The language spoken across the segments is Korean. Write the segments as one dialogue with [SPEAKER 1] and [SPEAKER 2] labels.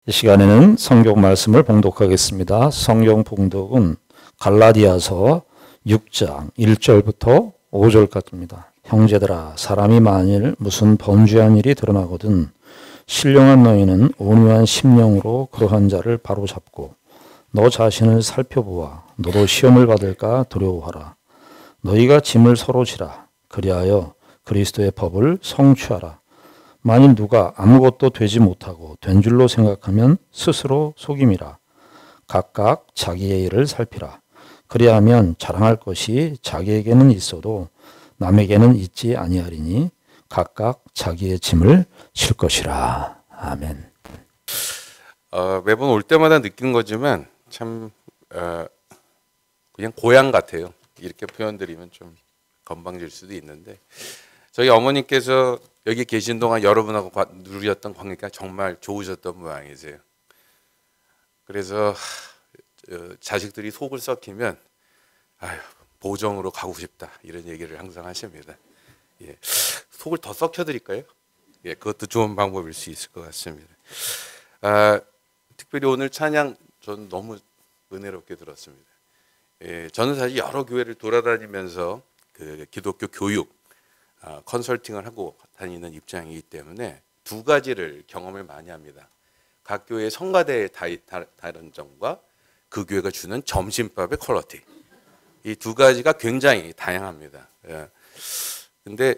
[SPEAKER 1] 이 시간에는 성경 말씀을 봉독하겠습니다. 성경 봉독은 갈라디아서 6장 1절부터 5절까지입니다. 형제들아, 사람이 만일 무슨 범죄한 일이 드러나거든 신령한 너희는 온유한 심령으로 그러한 자를 바로잡고 너 자신을 살펴보아 너도 시험을 받을까 두려워하라. 너희가 짐을 서로 지라. 그리하여 그리스도의 법을 성취하라. 만일 누가 아무것도 되지 못하고 된 줄로 생각하면 스스로 속임이라. 각각 자기의 일을 살피라. 그리하면 자랑할 것이 자기에게는 있어도 남에게는 있지 아니하리니 각각 자기의 짐을 질 것이라. 아멘.
[SPEAKER 2] 매번 올 때마다 느끼는 거지만 참 그냥 고향 같아요. 이렇게 표현드리면 좀 건방질 수도 있는데 저희 어머니께서 여기 계신 동안 여러분하고 누렸던 관계가 정말 좋으셨던 모양이세요. 그래서 자식들이 속을 썩히면 아유, 보정으로 가고 싶다 이런 얘기를 항상 하십니다. 예, 속을 더 썩혀드릴까요? 예, 그것도 좋은 방법일 수 있을 것 같습니다. 특별히 오늘 찬양 전 너무 은혜롭게 들었습니다. 예, 저는 사실 여러 교회를 돌아다니면서 그 기독교 교육 컨설팅을 하고 다니는 입장이기 때문에 두 가지를 경험을 많이 합니다. 각 교회의 성가대의 다른 점과 그 교회가 주는 점심밥의 퀄리티, 이 두 가지가 굉장히 다양합니다. 근데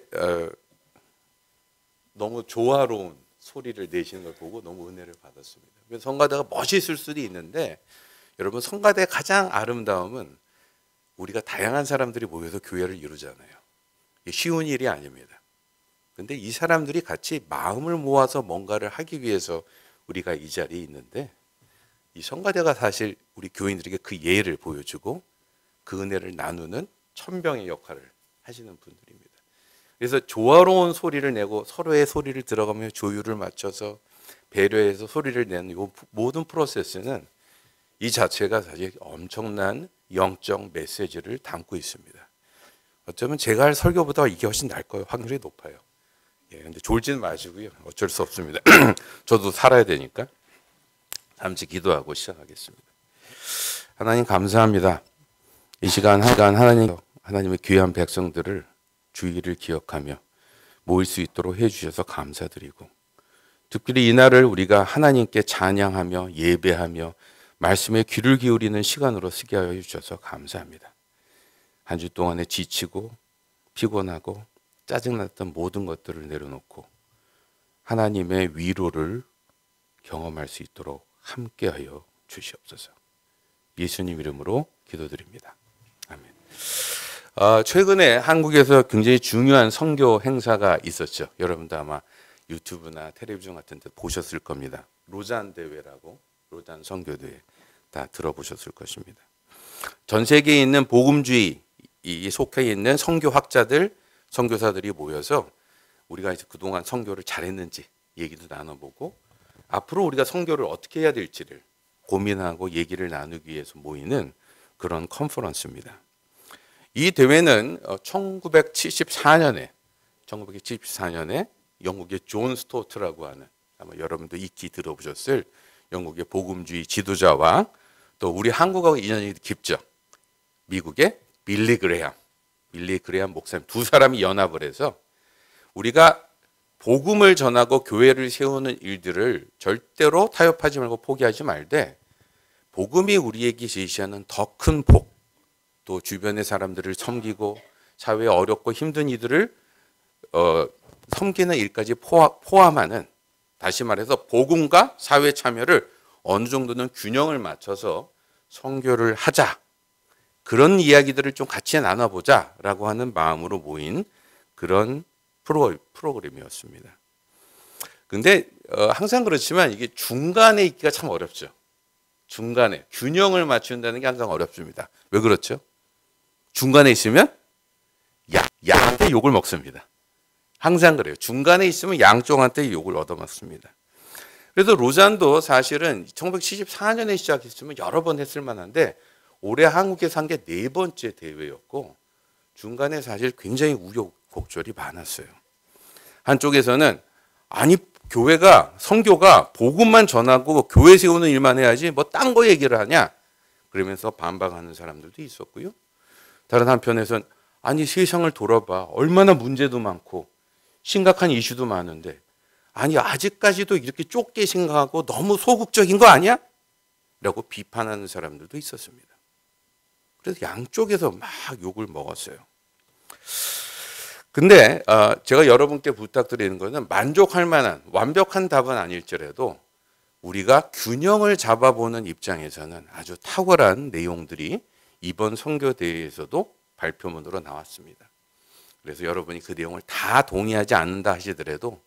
[SPEAKER 2] 너무 조화로운 소리를 내시는 걸 보고 너무 은혜를 받았습니다. 성가대가 멋있을 수도 있는데 여러분, 성가대의 가장 아름다움은 우리가 다양한 사람들이 모여서 교회를 이루잖아요. 쉬운 일이 아닙니다. 근데 이 사람들이 같이 마음을 모아서 뭔가를 하기 위해서 우리가 이 자리에 있는데 이 성가대가 사실 우리 교인들에게 그 예를 보여주고 그 은혜를 나누는 천병의 역할을 하시는 분들입니다. 그래서 조화로운 소리를 내고 서로의 소리를 들어가며 조율을 맞춰서 배려해서 소리를 내는 이 모든 프로세스는 이 자체가 사실 엄청난 영적 메시지를 담고 있습니다. 어쩌면 제가 할 설교보다 이게 훨씬 나을 거예요. 확률이 높아요. 예, 근데 졸지는 마시고요. 어쩔 수 없습니다. 저도 살아야 되니까. 잠시 기도하고 시작하겠습니다. 하나님 감사합니다. 이 시간 하나님의 귀한 백성들을 주의를 기억하며 모일 수 있도록 해주셔서 감사드리고, 특별히 이날을 우리가 하나님께 찬양하며 예배하며 말씀에 귀를 기울이는 시간으로 쓰게 하여 주셔서 감사합니다. 한 주 동안에 지치고 피곤하고 짜증났던 모든 것들을 내려놓고 하나님의 위로를 경험할 수 있도록 함께하여 주시옵소서. 예수님 이름으로 기도드립니다. 아멘. 최근에 한국에서 굉장히 중요한 선교 행사가 있었죠. 여러분도 아마 유튜브나 텔레비전 같은 데 보셨을 겁니다. 로잔 대회라고, 로잔 선교대회 다 들어보셨을 것입니다. 전 세계에 있는 복음주의 이 속해 있는 선교학자들, 선교사들이 모여서 우리가 이제 그동안 선교를 잘했는지 얘기도 나눠보고 앞으로 우리가 선교를 어떻게 해야 될지를 고민하고 얘기를 나누기 위해서 모이는 그런 컨퍼런스입니다. 이 대회는 1974년에 영국의 존 스토트라고 하는, 아마 여러분도 익히 들어보셨을 영국의 복음주의 지도자와 또 우리 한국하고 인연이 깊죠. 미국의 빌리 그레함 목사님 두 사람이 연합을 해서 우리가 복음을 전하고 교회를 세우는 일들을 절대로 타협하지 말고 포기하지 말되 복음이 우리에게 제시하는 더 큰 복, 또 주변의 사람들을 섬기고 사회에 어렵고 힘든 이들을 섬기는 일까지 포함하는, 다시 말해서 복음과 사회 참여를 어느 정도는 균형을 맞춰서 선교를 하자, 그런 이야기들을 좀 같이 나눠보자라고 하는 마음으로 모인 그런 프로그램이었습니다. 근데 항상 그렇지만 이게 중간에 있기가 참 어렵죠. 중간에 균형을 맞춘다는 게 항상 어렵습니다. 왜 그렇죠? 중간에 있으면 양한테 욕을 먹습니다. 항상 그래요. 중간에 있으면 양쪽한테 욕을 얻어먹습니다. 그래서 로잔도 사실은 1974년에 시작했으면 여러 번 했을 만한데 올해 한국에서 한 게 4번째 대회였고 중간에 사실 굉장히 우여곡절이 많았어요. 한쪽에서는 아니 교회가 선교가 복음만 전하고 교회 세우는 일만 해야지 뭐 딴 거 얘기를 하냐 그러면서 반박하는 사람들도 있었고요. 다른 한편에선 아니 세상을 돌아봐 얼마나 문제도 많고 심각한 이슈도 많은데 아니 아직까지도 이렇게 좁게 생각하고 너무 소극적인 거 아니야? 라고 비판하는 사람들도 있었습니다. 그래서 양쪽에서 막 욕을 먹었어요. 근데 제가 여러분께 부탁드리는 것은 만족할 만한 완벽한 답은 아닐지라도 우리가 균형을 잡아보는 입장에서는 아주 탁월한 내용들이 이번 선교대회에서도 발표문으로 나왔습니다. 그래서 여러분이 그 내용을 다 동의하지 않는다 하시더라도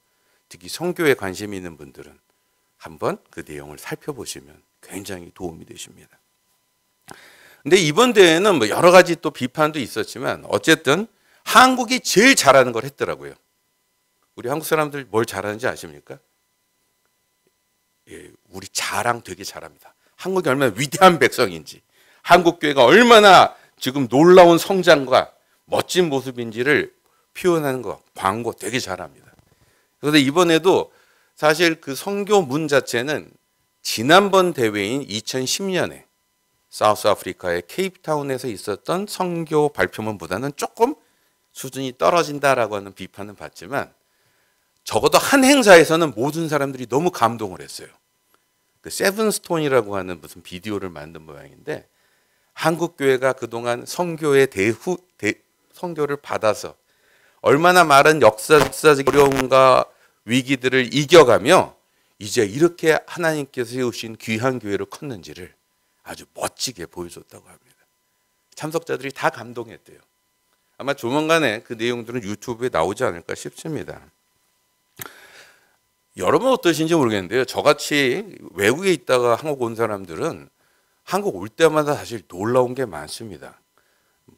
[SPEAKER 2] 특히 선교에 관심이 있는 분들은 한번 그 내용을 살펴보시면 굉장히 도움이 되십니다. 근데 이번 대회는 뭐 여러 가지 또 비판도 있었지만 어쨌든 한국이 제일 잘하는 걸 했더라고요. 우리 한국 사람들 뭘 잘하는지 아십니까? 예, 우리 자랑 되게 잘합니다. 한국이 얼마나 위대한 백성인지, 한국 교회가 얼마나 지금 놀라운 성장과 멋진 모습인지를 표현하는 거, 광고 되게 잘합니다. 그런데 이번에도 사실 그 선교문 자체는 지난번 대회인 2010년에 사우스 아프리카의 케이프타운에서 있었던 선교 발표문보다는 조금 수준이 떨어진다라고 하는 비판은 받지만 적어도 한 행사에서는 모든 사람들이 너무 감동을 했어요. 그 세븐스톤이라고 하는 무슨 비디오를 만든 모양인데 한국 교회가 그동안 선교의 선교를 받아서 얼마나 많은 역사적 어려움과 위기들을 이겨가며 이제 이렇게 하나님께서 세우신 귀한 교회로 컸는지를 아주 멋지게 보여줬다고 합니다. 참석자들이 다 감동했대요. 아마 조만간에 그 내용들은 유튜브에 나오지 않을까 싶습니다. 여러분 어떠신지 모르겠는데요. 저같이 외국에 있다가 한국 온 사람들은 한국 올 때마다 사실 놀라운 게 많습니다.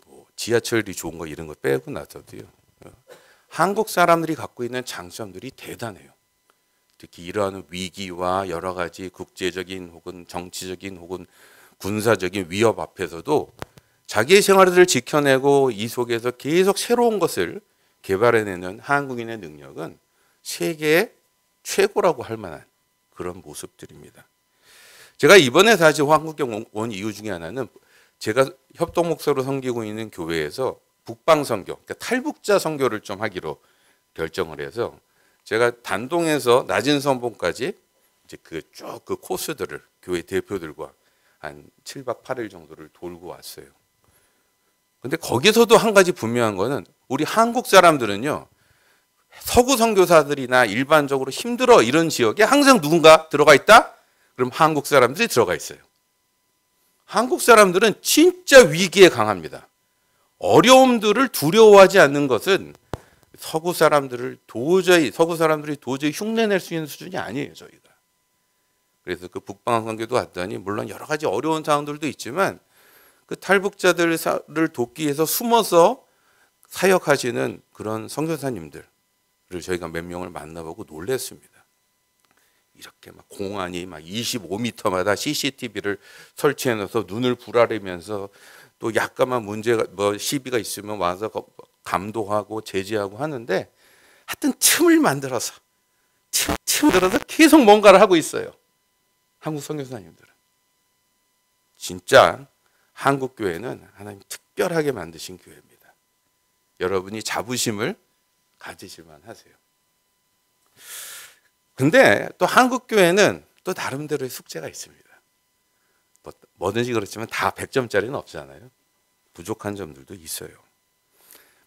[SPEAKER 2] 뭐 지하철이 좋은 거 이런 거 빼고 나서도요. 한국 사람들이 갖고 있는 장점들이 대단해요. 특히 이러한 위기와 여러 가지 국제적인 혹은 정치적인 혹은 군사적인 위협 앞에서도 자기의 생활을 지켜내고 이 속에서 계속 새로운 것을 개발해내는 한국인의 능력은 세계 최고라고 할 만한 그런 모습들입니다. 제가 이번에 사실 한국에 온 이유 중에 하나는 제가 협동 목사로 섬기고 있는 교회에서 북방 선교, 그러니까 탈북자 선교를 좀 하기로 결정을 해서 제가 단동에서 낮은 선봉까지 이제 쭉 그 코스들을 교회 대표들과 한 7박 8일 정도를 돌고 왔어요. 근데 거기서도 한 가지 분명한 거는 우리 한국 사람들은요. 서구 선교사들이나 일반적으로 힘들어 이런 지역에 항상 누군가 들어가 있다? 그럼 한국 사람들이 들어가 있어요. 한국 사람들은 진짜 위기에 강합니다. 어려움들을 두려워하지 않는 것은 서구 사람들이 도저히 흉내낼 수 있는 수준이 아니에요, 저희가. 그래서 그 북방 선교도 왔더니 물론 여러 가지 어려운 상황들도 있지만 그 탈북자들을 돕기 위해서 숨어서 사역하시는 그런 선교사님들을 저희가 몇 명을 만나보고 놀랬습니다. 이렇게 막 공안이 막 25m마다 CCTV를 설치해 놓아서 눈을 부라리면서 또 약간만 문제가 뭐 시비가 있으면 와서 감독하고 제지하고 하는데 하여튼 틈을 만들어서 계속 뭔가를 하고 있어요. 한국 선교사님들은. 진짜 한국 교회는 하나님 특별하게 만드신 교회입니다. 여러분이 자부심을 가지실만 하세요. 근데 또 한국 교회는 또 나름대로의 숙제가 있습니다. 뭐든지 그렇지만 다 100점짜리는 없잖아요. 부족한 점들도 있어요.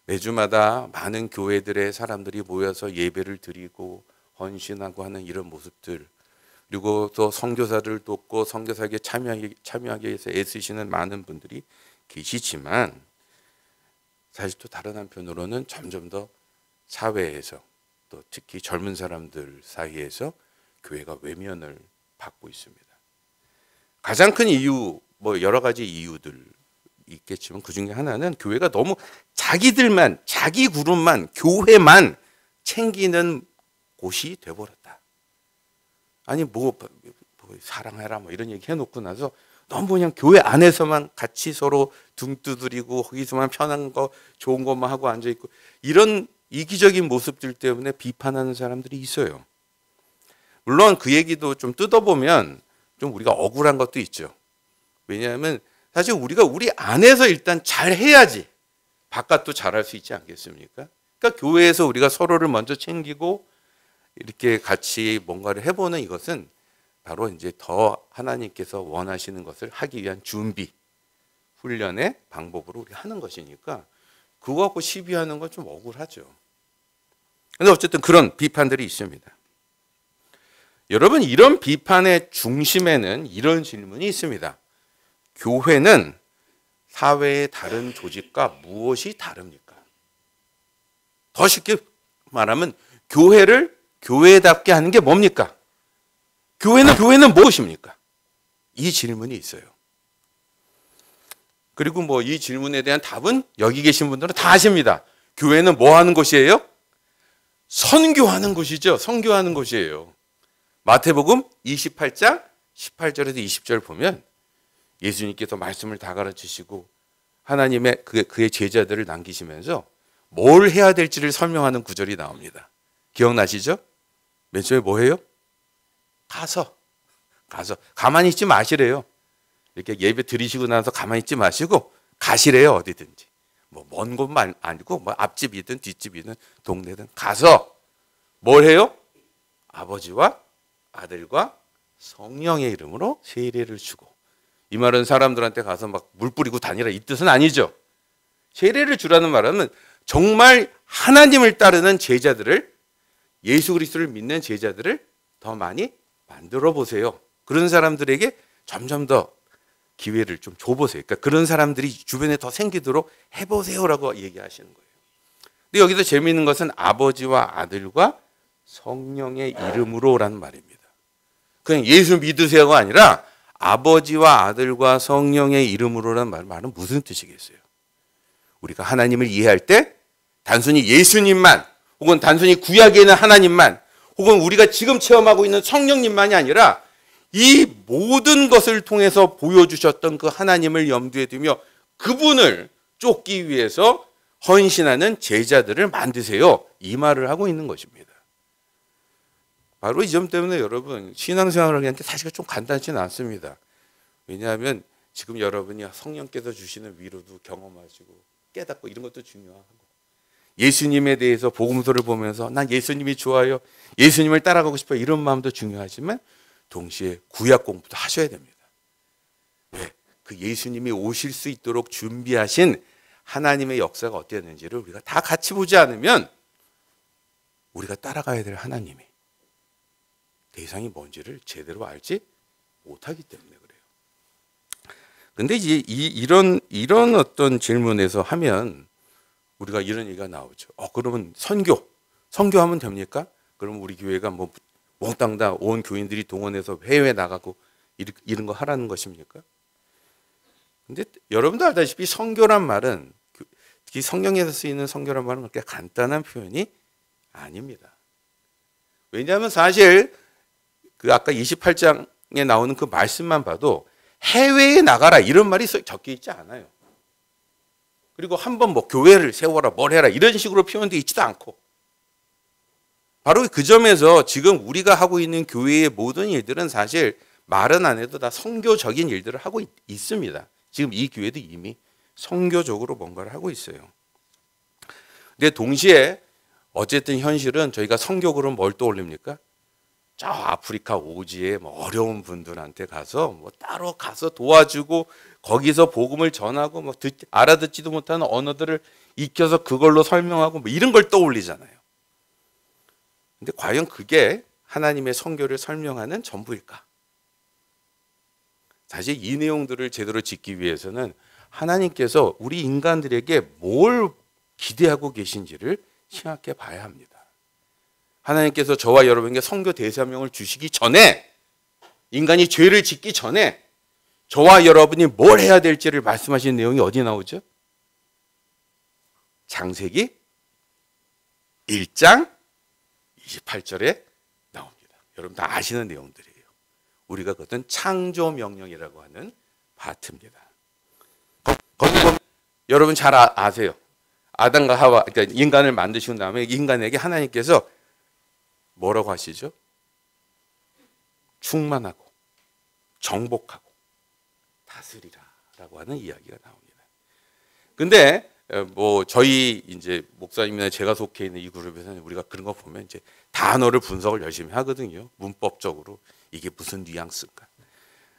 [SPEAKER 2] 매주마다 많은 교회들의 사람들이 모여서 예배를 드리고 헌신하고 하는 이런 모습들, 그리고 또 선교사를 돕고 선교사에게 참여하기 위해서 애쓰시는 많은 분들이 계시지만 사실 또 다른 한편으로는 점점 더 사회에서 또 특히 젊은 사람들 사이에서 교회가 외면을 받고 있습니다. 가장 큰 이유, 뭐 여러 가지 이유들 있겠지만 그 중에 하나는 교회가 너무 자기들만, 자기 그룹만, 교회만 챙기는 곳이 돼버렸다. 아니 뭐 사랑해라 뭐 이런 얘기 해놓고 나서 너무 그냥 교회 안에서만 같이 서로 등 두드리고 거기서만 편한 거 좋은 것만 하고 앉아있고 이런 이기적인 모습들 때문에 비판하는 사람들이 있어요. 물론 그 얘기도 좀 뜯어보면 좀 우리가 억울한 것도 있죠. 왜냐하면 사실 우리가 우리 안에서 일단 잘 해야지 바깥도 잘할 수 있지 않겠습니까? 그러니까 교회에서 우리가 서로를 먼저 챙기고 이렇게 같이 뭔가를 해보는 이것은 바로 이제 더 하나님께서 원하시는 것을 하기 위한 준비, 훈련의 방법으로 우리 하는 것이니까 그거 갖고 시비하는 건 좀 억울하죠. 그런데 어쨌든 그런 비판들이 있습니다. 여러분, 이런 비판의 중심에는 이런 질문이 있습니다. 교회는 사회의 다른 조직과 무엇이 다릅니까? 더 쉽게 말하면 교회를 교회답게 하는 게 뭡니까? 교회는 무엇입니까? 이 질문이 있어요. 그리고 뭐 이 질문에 대한 답은 여기 계신 분들은 다 아십니다. 교회는 뭐 하는 곳이에요? 선교하는 곳이죠. 선교하는 곳이에요. 마태복음 28장 18절에서 20절 보면 예수님께서 말씀을 다 가르치시고 하나님의 그의 제자들을 남기시면서 뭘 해야 될지를 설명하는 구절이 나옵니다. 기억나시죠? 맨 처음에 뭐 해요? 가서 가만히 있지 마시래요. 이렇게 예배 드리시고 나서 가만히 있지 마시고 가시래요. 어디든지. 뭐 먼 곳만 아니고 뭐 앞집이든 뒷집이든 동네든 가서 뭘 해요? 아버지와 아들과 성령의 이름으로 세례를 주고. 이 말은 사람들한테 가서 막 물 뿌리고 다니라 이 뜻은 아니죠. 세례를 주라는 말은 정말 하나님을 따르는 제자들을, 예수 그리스도를 믿는 제자들을 더 많이 만들어 보세요. 그런 사람들에게 점점 더 기회를 좀 줘보세요. 그러니까 그런 사람들이 주변에 더 생기도록 해보세요라고 얘기하시는 거예요. 근데 여기서 재미있는 것은 아버지와 아들과 성령의 이름으로라는 말입니다. 그냥 예수 믿으세요가 아니라 아버지와 아들과 성령의 이름으로라는 말은 무슨 뜻이겠어요? 우리가 하나님을 이해할 때 단순히 예수님만, 혹은 단순히 구약에 있는 하나님만, 혹은 우리가 지금 체험하고 있는 성령님만이 아니라 이 모든 것을 통해서 보여주셨던 그 하나님을 염두에 두며 그분을 쫓기 위해서 헌신하는 제자들을 만드세요. 이 말을 하고 있는 것입니다. 바로 이 점 때문에 여러분, 신앙생활을 하는 게 사실 좀 간단치는 않습니다. 왜냐하면 지금 여러분이 성령께서 주시는 위로도 경험하시고 깨닫고 이런 것도 중요하고, 예수님에 대해서 복음서를 보면서 난 예수님이 좋아요, 예수님을 따라가고 싶어요, 이런 마음도 중요하지만 동시에 구약 공부도 하셔야 됩니다. 왜? 그 예수님이 오실 수 있도록 준비하신 하나님의 역사가 어땠는지를 우리가 다 같이 보지 않으면 우리가 따라가야 될 하나님이 대상이 뭔지를 제대로 알지 못하기 때문에 그래요. 근데 이제 이런 어떤 질문에서 하면 우리가 이런 얘기가 나오죠. 그러면 선교하면 됩니까? 그러면 우리 교회가 뭐 몽땅 다 온 교인들이 동원해서 해외에 나가고 이런 거 하라는 것입니까? 근데 여러분도 알다시피 선교란 말은, 특히 성경에서 쓰이는 선교란 말은 그렇게 간단한 표현이 아닙니다. 왜냐하면 사실 그 아까 28장에 나오는 그 말씀만 봐도 해외에 나가라 이런 말이 적혀 있지 않아요. 그리고 한번 뭐 교회를 세워라 뭘 해라 이런 식으로 표현되어 있지도 않고, 바로 그 점에서 지금 우리가 하고 있는 교회의 모든 일들은 사실 말은 안 해도 다 선교적인 일들을 하고 있습니다. 지금 이 교회도 이미 선교적으로 뭔가를 하고 있어요. 근데 동시에 어쨌든 현실은 저희가 선교 그러면 뭘 떠올립니까? 저 아프리카 오지에 뭐 어려운 분들한테 가서 뭐 따로 가서 도와주고 거기서 복음을 전하고 뭐 알아듣지도 못하는 언어들을 익혀서 그걸로 설명하고 뭐 이런 걸 떠올리잖아요. 근데 과연 그게 하나님의 선교를 설명하는 전부일까? 사실 이 내용들을 제대로 짓기 위해서는 하나님께서 우리 인간들에게 뭘 기대하고 계신지를 생각해 봐야 합니다. 하나님께서 저와 여러분에게 선교 대사명을 주시기 전에, 인간이 죄를 짓기 전에 저와 여러분이 뭘 해야 될지를 말씀하신 내용이 어디 나오죠? 창세기 1장 28절에 나옵니다. 여러분 다 아시는 내용들이에요. 우리가 그것은 창조 명령이라고 하는 파트입니다. 거기 보면 여러분 잘 아세요. 아담과 하와, 그러니까 인간을 만드신 다음에 인간에게 하나님께서 뭐라고 하시죠? 충만하고 정복하고 다스리라라고 하는 이야기가 나옵니다. 근데 뭐 저희 이제 목사님이나 제가 속해 있는 이 그룹에서는 우리가 그런 거 보면 이제 단어를 분석을 열심히 하거든요. 문법적으로 이게 무슨 뉘앙스인가.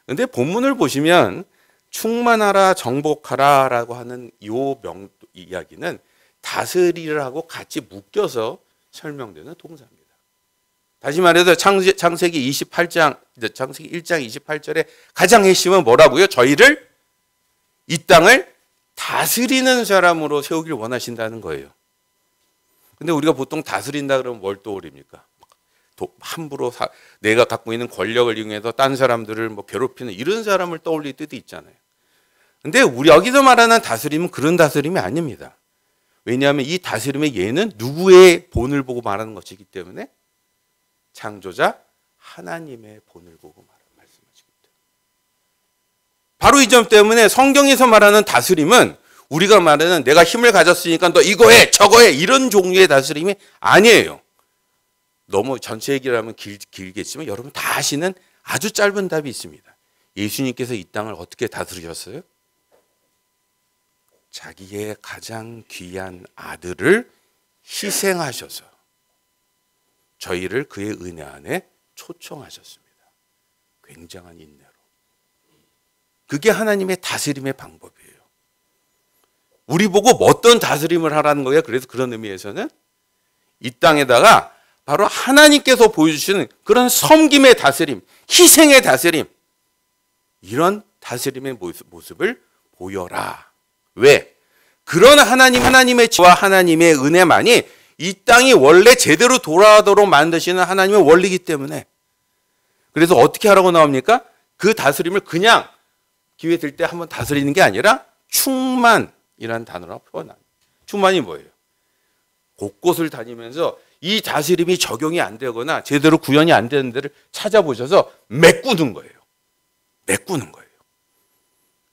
[SPEAKER 2] 근데 본문을 보시면 충만하라 정복하라라고 하는 요 이야기는 다스리라고 같이 묶여서 설명되는 동사입니다. 다시 말해서 창세기 1장 28절에 가장 핵심은 뭐라고요? 저희를 이 땅을 다스리는 사람으로 세우길 원하신다는 거예요. 근데 우리가 보통 다스린다 그러면 뭘 떠올립니까? 함부로 내가 갖고 있는 권력을 이용해서 딴 사람들을 뭐 괴롭히는 이런 사람을 떠올릴 때도 있잖아요. 근데 우리 여기서 말하는 다스림은 그런 다스림이 아닙니다. 왜냐하면 이 다스림의 예는 누구의 본을 보고 말하는 것이기 때문에 창조자 하나님의 본을 보고 말씀하시기 때문에 바로 이 점 때문에 성경에서 말하는 다스림은 우리가 말하는 내가 힘을 가졌으니까 너 이거 해 저거 해 이런 종류의 다스림이 아니에요. 너무 전체 얘기를 하면 길겠지만 여러분 다 아시는 아주 짧은 답이 있습니다. 예수님께서 이 땅을 어떻게 다스리셨어요? 자기의 가장 귀한 아들을 희생하셔서 저희를 그의 은혜 안에 초청하셨습니다. 굉장한 인내로. 그게 하나님의 다스림의 방법이에요. 우리 보고 어떤 다스림을 하라는 거예요. 그래서 그런 의미에서는 이 땅에다가 바로 하나님께서 보여주시는 그런 섬김의 다스림, 희생의 다스림, 이런 다스림의 모습을 보여라. 왜? 그런 하나님의 지혜와 하나님의 은혜만이 이 땅이 원래 제대로 돌아가도록 만드시는 하나님의 원리이기 때문에. 그래서 어떻게 하라고 나옵니까? 그 다스림을 그냥 기회 될 때 한번 다스리는 게 아니라 충만이라는 단어로 표현합니다. 충만이 뭐예요? 곳곳을 다니면서 이 다스림이 적용이 안 되거나 제대로 구현이 안 되는 데를 찾아보셔서 메꾸는 거예요. 메꾸는 거예요.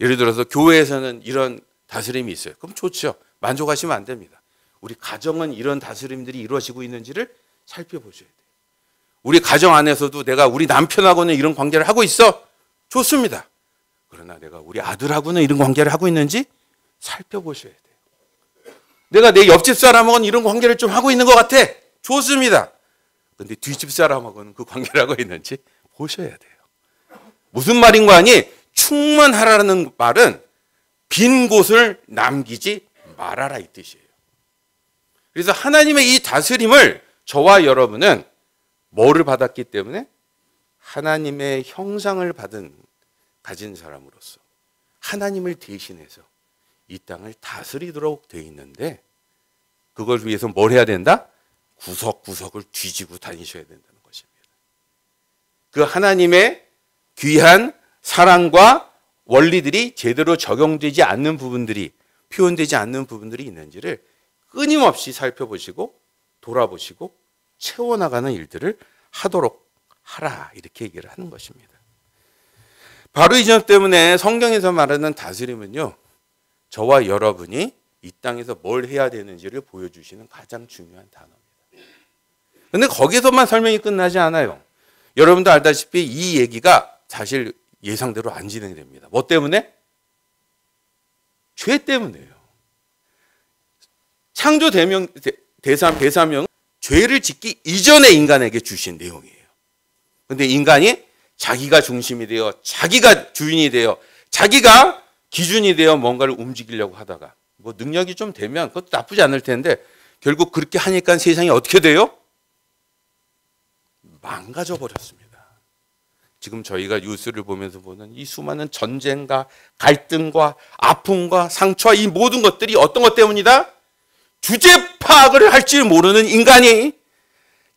[SPEAKER 2] 예를 들어서 교회에서는 이런 다스림이 있어요. 그럼 좋죠. 만족하시면 안 됩니다. 우리 가정은 이런 다스림들이 이루어지고 있는지를 살펴보셔야 돼요. 우리 가정 안에서도 내가 우리 남편하고는 이런 관계를 하고 있어. 좋습니다. 그러나 내가 우리 아들하고는 이런 관계를 하고 있는지 살펴보셔야 돼요. 내가 내 옆집 사람하고는 이런 관계를 좀 하고 있는 것 같아. 좋습니다. 그런데 뒷집 사람하고는 그 관계를 하고 있는지 보셔야 돼요. 무슨 말인 거 아니? 충만하라는 말은 빈 곳을 남기지 말아라 이 뜻이에요. 그래서 하나님의 이 다스림을 저와 여러분은 뭐를 받았기 때문에 하나님의 형상을 가진 사람으로서 하나님을 대신해서 이 땅을 다스리도록 되어 있는데 그걸 위해서 뭘 해야 된다? 구석구석을 뒤지고 다니셔야 된다는 것입니다. 그 하나님의 귀한 사랑과 원리들이 제대로 적용되지 않는 부분들이 표현되지 않는 부분들이 있는지를 끊임없이 살펴보시고 돌아보시고 채워나가는 일들을 하도록 하라 이렇게 얘기를 하는 것입니다. 바로 이 점 때문에 성경에서 말하는 다스림은요. 저와 여러분이 이 땅에서 뭘 해야 되는지를 보여주시는 가장 중요한 단어입니다. 그런데 거기서만 설명이 끝나지 않아요. 여러분도 알다시피 이 얘기가 사실 예상대로 안 진행됩니다. 뭐 때문에? 죄 때문에요. 창조 대사명은 죄를 짓기 이전에 인간에게 주신 내용이에요. 그런데 인간이 자기가 중심이 되어 자기가 주인이 되어 자기가 기준이 되어 뭔가를 움직이려고 하다가 뭐 능력이 좀 되면 그것도 나쁘지 않을 텐데 결국 그렇게 하니까 세상이 어떻게 돼요? 망가져 버렸습니다. 지금 저희가 뉴스를 보면서 보는 이 수많은 전쟁과 갈등과 아픔과 상처와 이 모든 것들이 어떤 것 때문이다? 주제 파악을 할 줄 모르는 인간이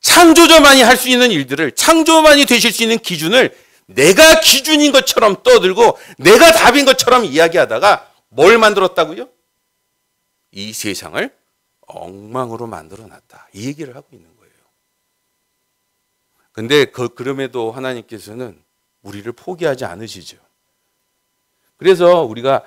[SPEAKER 2] 창조자만이 할 수 있는 일들을 창조만이 되실 수 있는 기준을 내가 기준인 것처럼 떠들고 내가 답인 것처럼 이야기하다가 뭘 만들었다고요? 이 세상을 엉망으로 만들어놨다. 이 얘기를 하고 있는 거예요. 근데 그럼에도 하나님께서는 우리를 포기하지 않으시죠. 그래서 우리가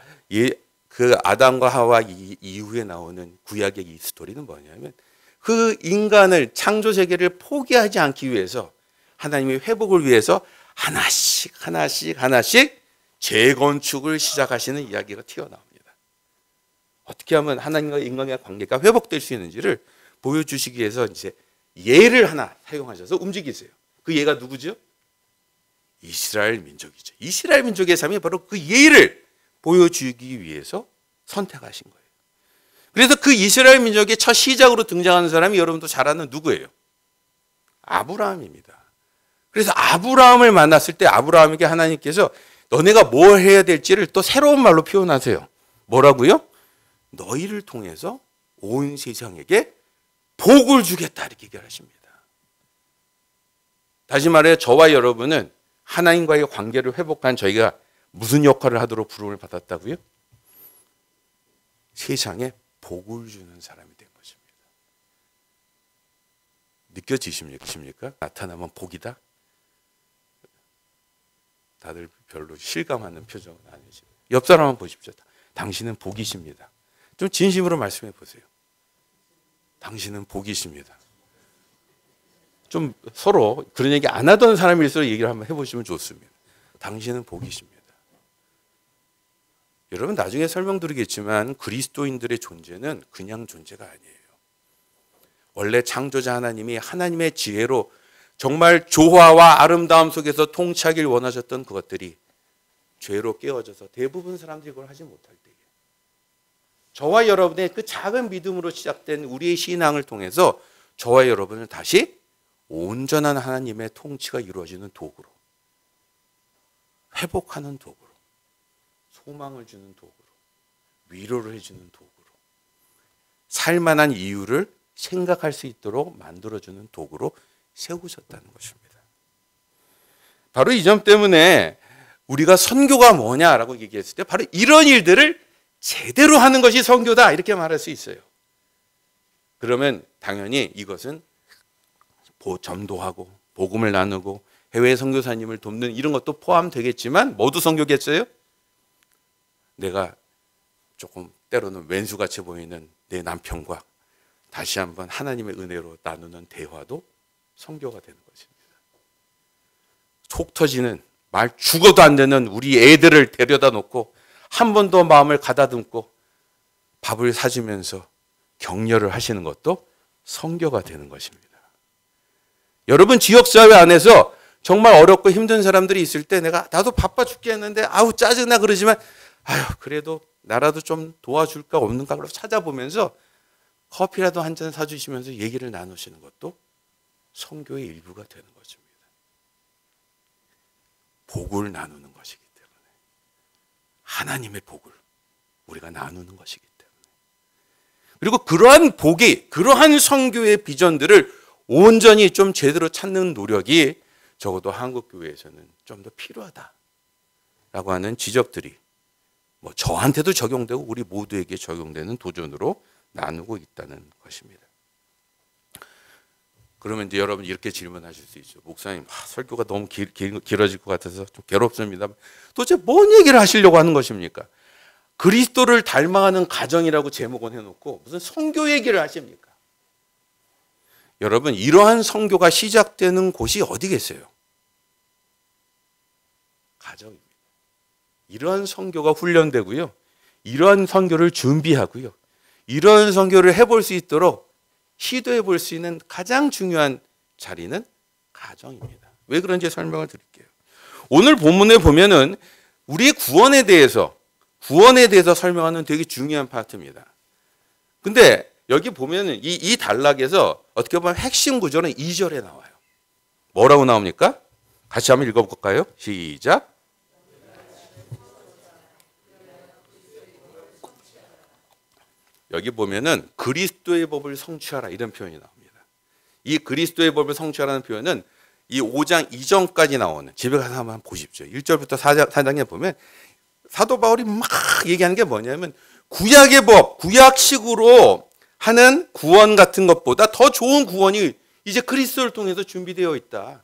[SPEAKER 2] 그 아담과 하와 이후에 나오는 구약의 이 스토리는 뭐냐면 그 인간을 창조 세계를 포기하지 않기 위해서 하나님의 회복을 위해서 하나씩 하나씩 하나씩 재건축을 시작하시는 이야기가 튀어나옵니다. 어떻게 하면 하나님과 인간의 관계가 회복될 수 있는지를 보여주시기 위해서 이제 예를 하나 사용하셔서 움직이세요. 그 예가 누구죠? 이스라엘 민족이죠. 이스라엘 민족의 삶이 바로 그 예를 보여주기 위해서 선택하신 거예요. 그래서 그 이스라엘 민족의 첫 시작으로 등장하는 사람이 여러분도 잘 아는 누구예요? 아브라함입니다. 그래서 아브라함을 만났을 때 아브라함에게 하나님께서 너네가 뭘 해야 될지를 또 새로운 말로 표현하세요. 뭐라고요? 너희를 통해서 온 세상에게 복을 주겠다 이렇게 얘기하십니다. 다시 말해 저와 여러분은 하나님과의 관계를 회복한 저희가 무슨 역할을 하도록 부름을 받았다고요? 세상에 복을 주는 사람이 된 것입니다. 느껴지십니까? 나타나면 복이다? 다들 별로 실감하는 표정은 아니시죠. 옆 사람 한번 보십시오. 당신은 복이십니다. 좀 진심으로 말씀해 보세요. 당신은 복이십니다. 좀 서로 그런 얘기 안 하던 사람일수록 얘기를 한번 해보시면 좋습니다. 당신은 복이십니다. 여러분 나중에 설명드리겠지만 그리스도인들의 존재는 그냥 존재가 아니에요. 원래 창조자 하나님이 하나님의 지혜로 정말 조화와 아름다움 속에서 통치하길 원하셨던 그것들이 죄로 깨어져서 대부분 사람들이 그걸 하지 못할 때에 저와 여러분의 그 작은 믿음으로 시작된 우리의 신앙을 통해서 저와 여러분을 다시 온전한 하나님의 통치가 이루어지는 도구로, 회복하는 도구로, 소망을 주는 도구로, 위로를 해주는 도구로, 살만한 이유를 생각할 수 있도록 만들어주는 도구로 세우셨다는 것입니다. 바로 이 점 때문에 우리가 선교가 뭐냐라고 얘기했을 때 바로 이런 일들을 제대로 하는 것이 선교다 이렇게 말할 수 있어요. 그러면 당연히 이것은 전도하고 복음을 나누고 해외 선교사님을 돕는 이런 것도 포함되겠지만 모두 선교겠어요? 내가 조금 때로는 왼수같이 보이는 내 남편과 다시 한번 하나님의 은혜로 나누는 대화도 선교가 되는 것입니다. 속 터지는 말 죽어도 안 되는 우리 애들을 데려다 놓고 한 번 더 마음을 가다듬고 밥을 사주면서 격려를 하시는 것도 선교가 되는 것입니다. 여러분 지역사회 안에서 정말 어렵고 힘든 사람들이 있을 때 나도 바빠 죽겠는데 아우 짜증나 그러지만 아유 그래도 나라도 좀 도와줄까 없는가 그러고 찾아보면서 커피라도 한 잔 사주시면서 얘기를 나누시는 것도 선교의 일부가 되는 것입니다. 복을 나누는 것이기 때문에 하나님의 복을 우리가 나누는 것이기 때문에 그리고 그러한 복이 그러한 선교의 비전들을 온전히 좀 제대로 찾는 노력이 적어도 한국교회에서는 좀 더 필요하다라고 하는 지적들이 뭐 저한테도 적용되고 우리 모두에게 적용되는 도전으로 나누고 있다는 것입니다. 그러면 이제 여러분 이렇게 질문하실 수 있죠. 목사님 설교가 너무 길어질 것 같아서 좀 괴롭습니다. 도대체 뭔 얘기를 하시려고 하는 것입니까? 그리스도를 닮아가는 가정이라고 제목은 해놓고 무슨 선교 얘기를 하십니까? 여러분 이러한 선교가 시작되는 곳이 어디겠어요? 가정입니다. 이러한 선교가 훈련되고요. 이러한 선교를 준비하고요. 이러한 선교를 해볼 수 있도록 시도해 볼 수 있는 가장 중요한 자리는 가정입니다. 왜 그런지 설명을 드릴게요. 오늘 본문에 보면은 우리의 구원에 대해서 설명하는 되게 중요한 파트입니다. 근데 여기 보면은 이 단락에서 어떻게 보면 핵심 구조는 2절에 나와요. 뭐라고 나옵니까? 같이 한번 읽어볼까요? 시작. 여기 보면은 그리스도의 법을 성취하라 이런 표현이 나옵니다. 이 그리스도의 법을 성취하라는 표현은 이 5장 이전까지 나오는 집에 가서 한번 보십시오. 1절부터 4장에 보면 사도 바울이 막 얘기하는 게 뭐냐면 구약의 법, 구약식으로 하는 구원 같은 것보다 더 좋은 구원이 이제 그리스도를 통해서 준비되어 있다.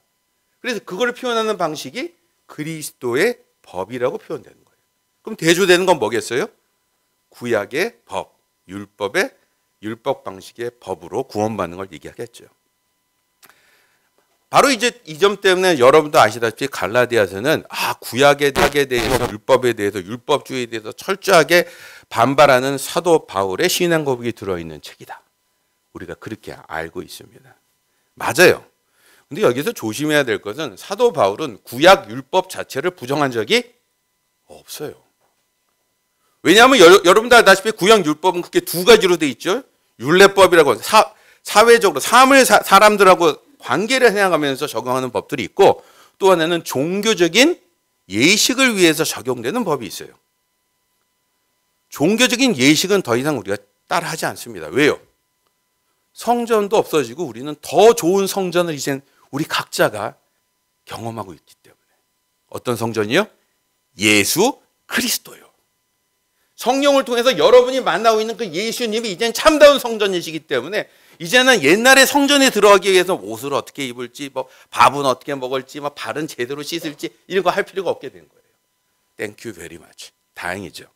[SPEAKER 2] 그래서 그걸 표현하는 방식이 그리스도의 법이라고 표현되는 거예요. 그럼 대조되는 건 뭐겠어요? 구약의 법. 율법 방식의 법으로 구원받는 걸 얘기하겠죠. 바로 이제 이 점 때문에 여러분도 아시다시피 갈라디아서는 구약에 대해서 율법에 대해서 율법주의에 대해서 철저하게 반발하는 사도 바울의 신앙 고백이 들어있는 책이다. 우리가 그렇게 알고 있습니다. 맞아요. 근데 여기서 조심해야 될 것은 사도 바울은 구약 율법 자체를 부정한 적이 없어요. 왜냐하면 여러분도 알다시피 구약 율법은 크게 두 가지로 돼 있죠. 율례법이라고 사회적으로 사람들하고 관계를 해나가면서 적용하는 법들이 있고, 또 하나는 종교적인 예식을 위해서 적용되는 법이 있어요. 종교적인 예식은 더 이상 우리가 따라하지 않습니다. 왜요? 성전도 없어지고 우리는 더 좋은 성전을 이젠 우리 각자가 경험하고 있기 때문에. 어떤 성전이요? 예수 그리스도요. 성령을 통해서 여러분이 만나고 있는 그 예수님이 이젠 참다운 성전이시기 때문에 이제는 옛날에 성전에 들어가기 위해서 옷을 어떻게 입을지, 밥은 어떻게 먹을지, 발은 제대로 씻을지 이런 거 할 필요가 없게 된 거예요. Thank you very much. 다행이죠.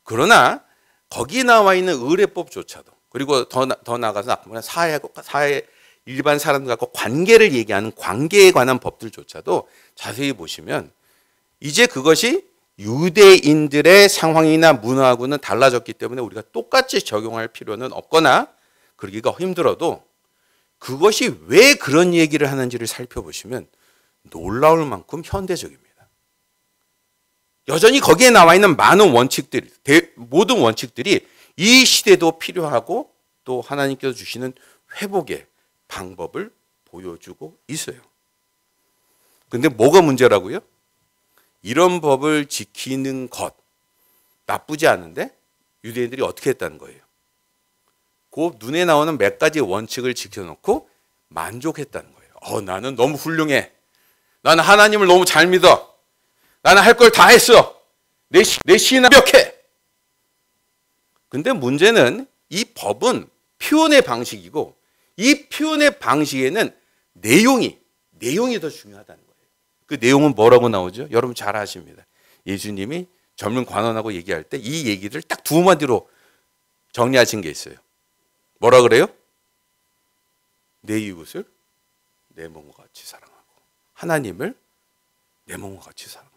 [SPEAKER 2] 그러나 거기 나와 있는 의례법조차도, 그리고 더 나아가서 사회 일반 사람들과 관계를 얘기하는 관계에 관한 법들조차도 자세히 보시면 이제 그것이 유대인들의 상황이나 문화하고는 달라졌기 때문에 우리가 똑같이 적용할 필요는 없거나 그러기가 힘들어도, 그것이 왜 그런 얘기를 하는지를 살펴보시면 놀라울 만큼 현대적입니다. 여전히 거기에 나와 있는 많은 원칙들, 모든 원칙들이 이 시대도 필요하고 또 하나님께서 주시는 회복의 방법을 보여주고 있어요. 근데 뭐가 문제라고요? 이런 법을 지키는 것 나쁘지 않은데 유대인들이 어떻게 했다는 거예요? 그 눈에 나오는 몇 가지 원칙을 지켜놓고 만족했다는 거예요. 나는 너무 훌륭해. 나는 하나님을 너무 잘 믿어. 나는 할 걸 다 했어. 내 신앙 완벽해. 근데 문제는 이 법은 표현의 방식이고, 이 표현의 방식에는 내용이 더 중요하다는 거예요. 그 내용은 뭐라고 나오죠? 여러분 잘 아십니다. 예수님이 젊은 관원하고 얘기할 때 이 얘기를 딱 두 마디로 정리하신 게 있어요. 뭐라 그래요? 내 이웃을 내 몸과 같이 사랑하고, 하나님을 내 몸과 같이 사랑하고,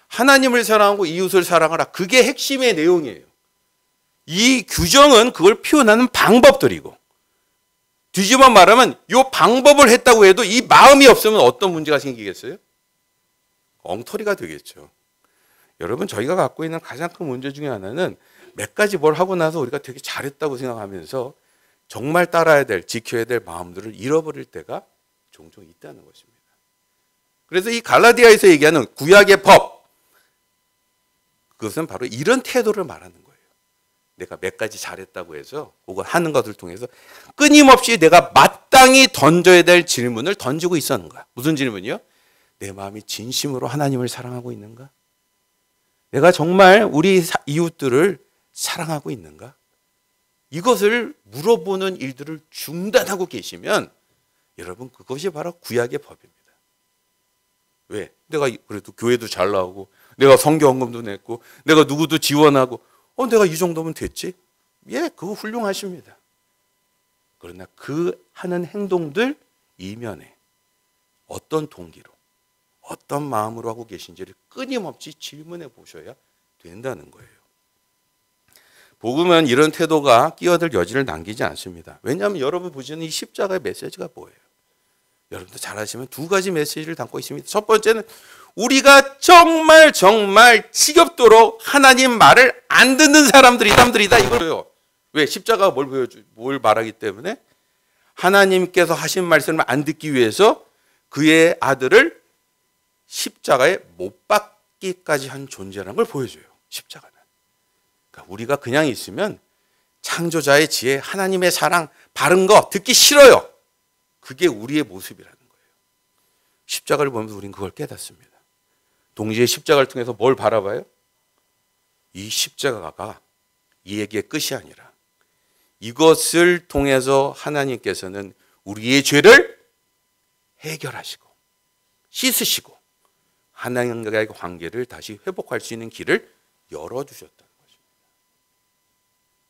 [SPEAKER 2] 하나님을 사랑하고 이웃을 사랑하라. 그게 핵심의 내용이에요. 이 규정은 그걸 표현하는 방법들이고, 뒤집어 말하면 이 방법을 했다고 해도 이 마음이 없으면 어떤 문제가 생기겠어요? 엉터리가 되겠죠. 여러분, 저희가 갖고 있는 가장 큰 문제 중에 하나는 몇 가지 뭘 하고 나서 우리가 되게 잘했다고 생각하면서 정말 따라야 될, 지켜야 될 마음들을 잃어버릴 때가 종종 있다는 것입니다. 그래서 이 갈라디아에서 얘기하는 구약의 법, 그것은 바로 이런 태도를 말하는 거예요. 내가 몇 가지 잘했다고 해서 혹은 하는 것을 통해서 끊임없이 내가 마땅히 던져야 될 질문을 던지고 있었는가? 무슨 질문이요? 내 마음이 진심으로 하나님을 사랑하고 있는가? 내가 정말 우리 이웃들을 사랑하고 있는가? 이것을 물어보는 일들을 중단하고 계시면 여러분, 그것이 바로 구약의 법입니다. 왜? 내가 그래도 교회도 잘 나오고, 내가 성경헌금도 냈고, 내가 누구도 지원하고, 내가 이 정도면 됐지? 예, 그거 훌륭하십니다. 그러나 그 하는 행동들 이면에 어떤 동기로, 어떤 마음으로 하고 계신지를 끊임없이 질문해 보셔야 된다는 거예요. 복음은 이런 태도가 끼어들 여지를 남기지 않습니다. 왜냐하면 여러분 보시는 이 십자가의 메시지가 뭐예요? 여러분도 잘 아시면 두 가지 메시지를 담고 있습니다. 첫 번째는 우리가 정말 지겹도록 하나님 말을 안 듣는 사람들이다 이거예요. 왜? 십자가가 뭘 말하기 때문에 하나님께서 하신 말씀을 안 듣기 위해서 그의 아들을 십자가에 못 박기까지 한 존재라는 걸 보여줘요. 십자가는. 그러니까 우리가 그냥 있으면 창조자의 지혜, 하나님의 사랑, 바른 거 듣기 싫어요. 그게 우리의 모습이라는 거예요. 십자가를 보면서 우리는 그걸 깨닫습니다. 동시에 십자가를 통해서 뭘 바라봐요? 이 십자가가 이 얘기의 끝이 아니라 이것을 통해서 하나님께서는 우리의 죄를 해결하시고 씻으시고 하나님과의 관계를 다시 회복할 수 있는 길을 열어주셨다는 것입니다.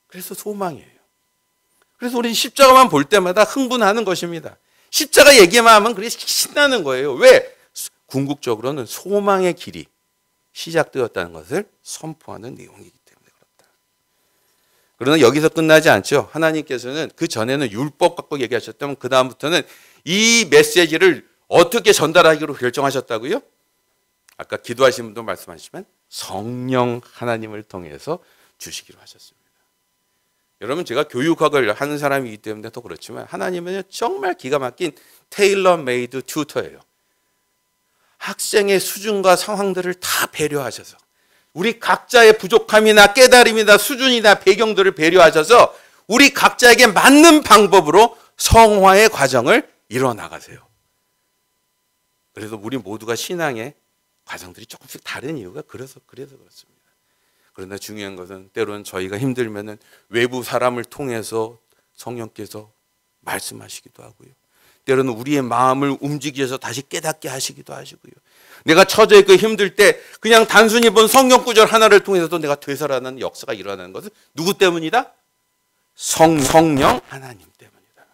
[SPEAKER 2] 그래서 소망이에요. 그래서 우리는 십자가만 볼 때마다 흥분하는 것입니다. 십자가 얘기만 하면 그게 신나는 거예요. 왜? 궁극적으로는 소망의 길이 시작되었다는 것을 선포하는 내용이기 때문에 그렇다. 그러나 여기서 끝나지 않죠. 하나님께서는 그 전에는 율법 갖고 얘기하셨다면 그 다음부터는 이 메시지를 어떻게 전달하기로 결정하셨다고요? 아까 기도하신 분도 말씀하시지만 성령 하나님을 통해서 주시기로 하셨습니다. 여러분 제가 교육학을 하는 사람이기 때문에 더 그렇지만 하나님은 정말 기가 막힌 테일러 메이드 튜터예요. 학생의 수준과 상황들을 다 배려하셔서 우리 각자의 부족함이나 깨달음이나 수준이나 배경들을 배려하셔서 우리 각자에게 맞는 방법으로 성화의 과정을 이뤄나가세요. 그래서 우리 모두가 신앙의 과정들이 조금씩 다른 이유가 그래서 그렇습니다. 그러나 중요한 것은 때로는 저희가 힘들면은 외부 사람을 통해서 성령께서 말씀하시기도 하고요. 때로는 우리의 마음을 움직여서 다시 깨닫게 하시기도 하시고요. 내가 처져 있고 힘들 때 그냥 단순히 본 성경 구절 하나를 통해서도 내가 되살아나는 역사가 일어나는 것은 누구 때문이다? 성령 하나님 때문이다.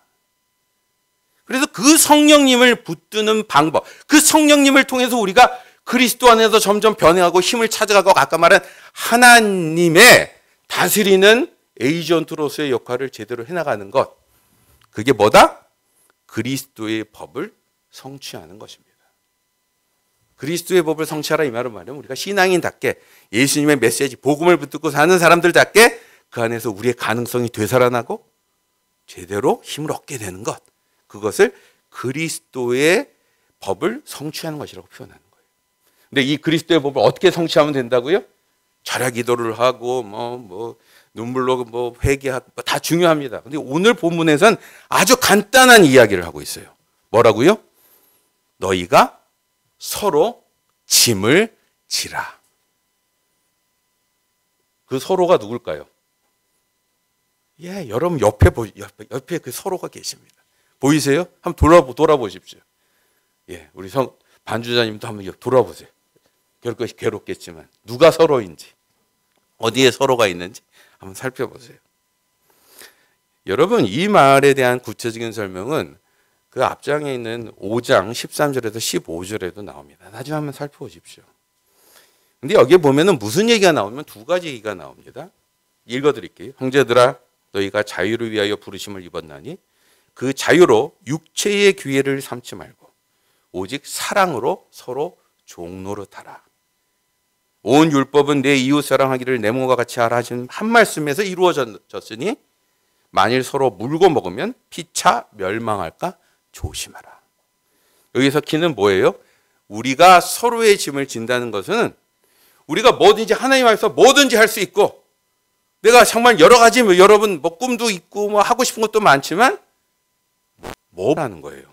[SPEAKER 2] 그래서 그 성령님을 붙드는 방법, 그 성령님을 통해서 우리가 그리스도 안에서 점점 변해가고 힘을 찾아가고 아까 말한 하나님의 다스리는 에이전트로서의 역할을 제대로 해나가는 것. 그게 뭐다? 그리스도의 법을 성취하는 것입니다. 그리스도의 법을 성취하라 이 말은 말이면 우리가 신앙인답게 예수님의 메시지, 복음을 붙들고 사는 사람들답게 그 안에서 우리의 가능성이 되살아나고 제대로 힘을 얻게 되는 것. 그것을 그리스도의 법을 성취하는 것이라고 표현하는 거예요. 근데 이 그리스도의 법을 어떻게 성취하면 된다고요? 절야 기도를 하고 눈물로 회개하고 다 중요합니다. 근데 오늘 본문에서는 아주 간단한 이야기를 하고 있어요. 뭐라고요? 너희가 서로 짐을 지라. 그 서로가 누굴까요? 예, 여러분 옆에 그 서로가 계십니다. 보이세요? 한번 돌아보십시오. 예, 우리 반주자님도 한번 돌아보세요. 괴롭겠지만 누가 서로인지, 어디에 서로가 있는지 한번 살펴보세요. 여러분 이 말에 대한 구체적인 설명은 그 앞장에 있는 5장 13절에서 15절에도 나옵니다. 나중에 한번 살펴보십시오. 근데 여기에 보면은 무슨 얘기가 나오면 두 가지 얘기가 나옵니다. 읽어드릴게요. 형제들아 너희가 자유를 위하여 부르심을 입었나니 그 자유로 육체의 기회를 삼지 말고 오직 사랑으로 서로 종노릇하라. 온 율법은 내 이웃 사랑하기를 내 몸과 같이 하라 하신 한 말씀에서 이루어졌으니 만일 서로 물고 먹으면 피차 멸망할까 조심하라. 여기서 키는 뭐예요? 우리가 서로의 짐을 진다는 것은 우리가 뭐든지 하나님 앞에서 뭐든지 할 수 있고 내가 정말 여러 가지 여러분 꿈도 있고 하고 싶은 것도 많지만 뭐라는 거예요?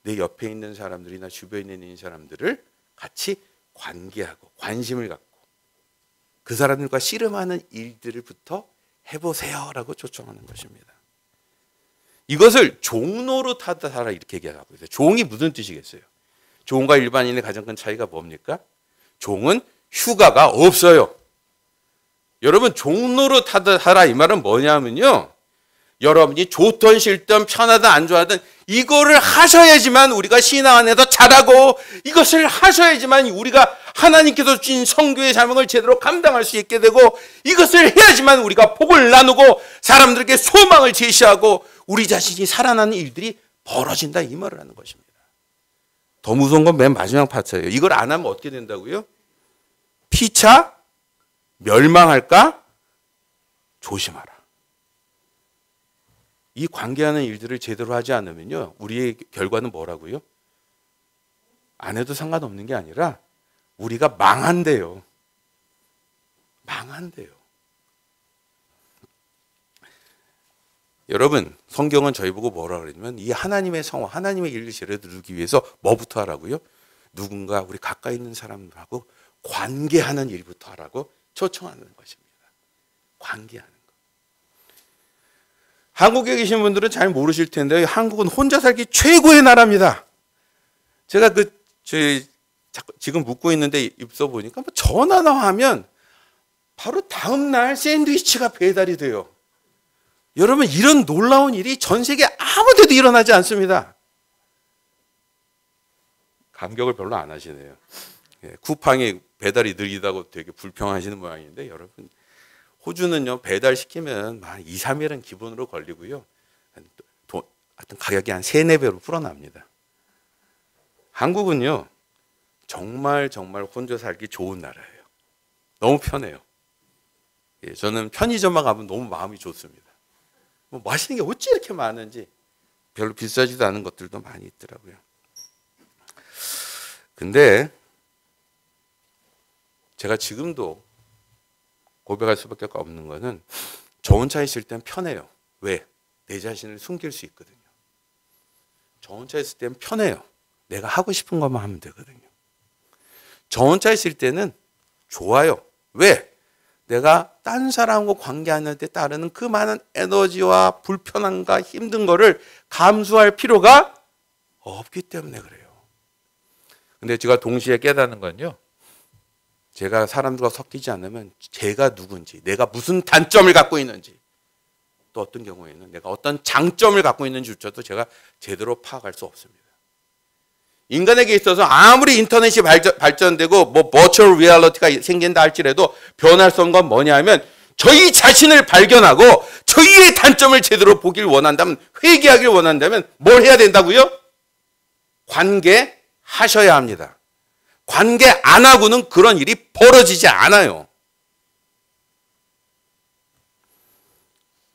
[SPEAKER 2] 내 옆에 있는 사람들이나 주변에 있는 사람들을 같이 관계하고 관심을 갖고 그 사람들과 씨름하는 일들부터 해보세요라고 초청하는 것입니다. 이것을 종노릇하다 살아 이렇게 얘기하고 있어요. 종이 무슨 뜻이겠어요? 종과 일반인의 가장 큰 차이가 뭡니까? 종은 휴가가 없어요. 여러분 종노릇하다 살아 이 말은 뭐냐면요. 여러분이 좋든 싫든 편하든 안 좋아하든 이거를 하셔야지만 우리가 신앙 안에서 자라고 이것을 하셔야지만 우리가 하나님께서 주신 성교의 사명을 제대로 감당할 수 있게 되고 이것을 해야지만 우리가 복을 나누고 사람들에게 소망을 제시하고 우리 자신이 살아나는 일들이 벌어진다 이 말을 하는 것입니다. 더 무서운 건 맨 마지막 파트예요. 이걸 안 하면 어떻게 된다고요? 피차 멸망할까 조심하라. 이 관계하는 일들을 제대로 하지 않으면요. 우리의 결과는 뭐라고요? 안 해도 상관없는 게 아니라 우리가 망한대요. 망한대요. 여러분 성경은 저희 보고 뭐라 그러냐면 이 하나님의 성화, 하나님의 일을 제대로 이루기 위해서 뭐부터 하라고요? 누군가 우리 가까이 있는 사람들하고 관계하는 일부터 하라고 초청하는 것입니다. 관계하는 것. 한국에 계신 분들은 잘 모르실 텐데 한국은 혼자 살기 최고의 나라입니다. 제가 지금 묵고 있는데 입서 보니까 전화나 하면 바로 다음 날 샌드위치가 배달이 돼요. 여러분 이런 놀라운 일이 전 세계 아무 데도 일어나지 않습니다. 감격을 별로 안 하시네요. 예, 쿠팡이 배달이 느리다고 되게 불평하시는 모양인데 여러분 호주는요 배달시키면 한 2, 3일은 기본으로 걸리고요. 하여튼 가격이 한 3, 4배로 불어납니다. 한국은요 정말 혼자 살기 좋은 나라예요. 너무 편해요. 예, 저는 편의점만 가면 너무 마음이 좋습니다. 뭐 맛있는 게 어찌 이렇게 많은지 별로 비싸지도 않은 것들도 많이 있더라고요. 근데 제가 지금도 고백할 수밖에 없는 거는 저 혼자 있을 땐 편해요. 왜? 내 자신을 숨길 수 있거든요. 저 혼자 있을 땐 편해요. 내가 하고 싶은 것만 하면 되거든요. 저 혼자 있을 때는 좋아요. 왜? 내가 딴 사람하고 관계하는 데 따르는 그 많은 에너지와 불편함과 힘든 거를 감수할 필요가 없기 때문에 그래요. 근데 제가 동시에 깨닫는 건요. 제가 사람들과 섞이지 않으면 제가 누군지, 내가 무슨 단점을 갖고 있는지, 또 어떤 경우에는 내가 어떤 장점을 갖고 있는지조차도 제가 제대로 파악할 수 없습니다. 인간에게 있어서 아무리 인터넷이 발전되고 뭐 버추얼 리얼리티가 생긴다 할지라도 변할 수 없는 건 뭐냐 하면 저희 자신을 발견하고 저희의 단점을 제대로 보길 원한다면, 회개하길 원한다면 뭘 해야 된다고요? 관계하셔야 합니다. 관계 안 하고는 그런 일이 벌어지지 않아요.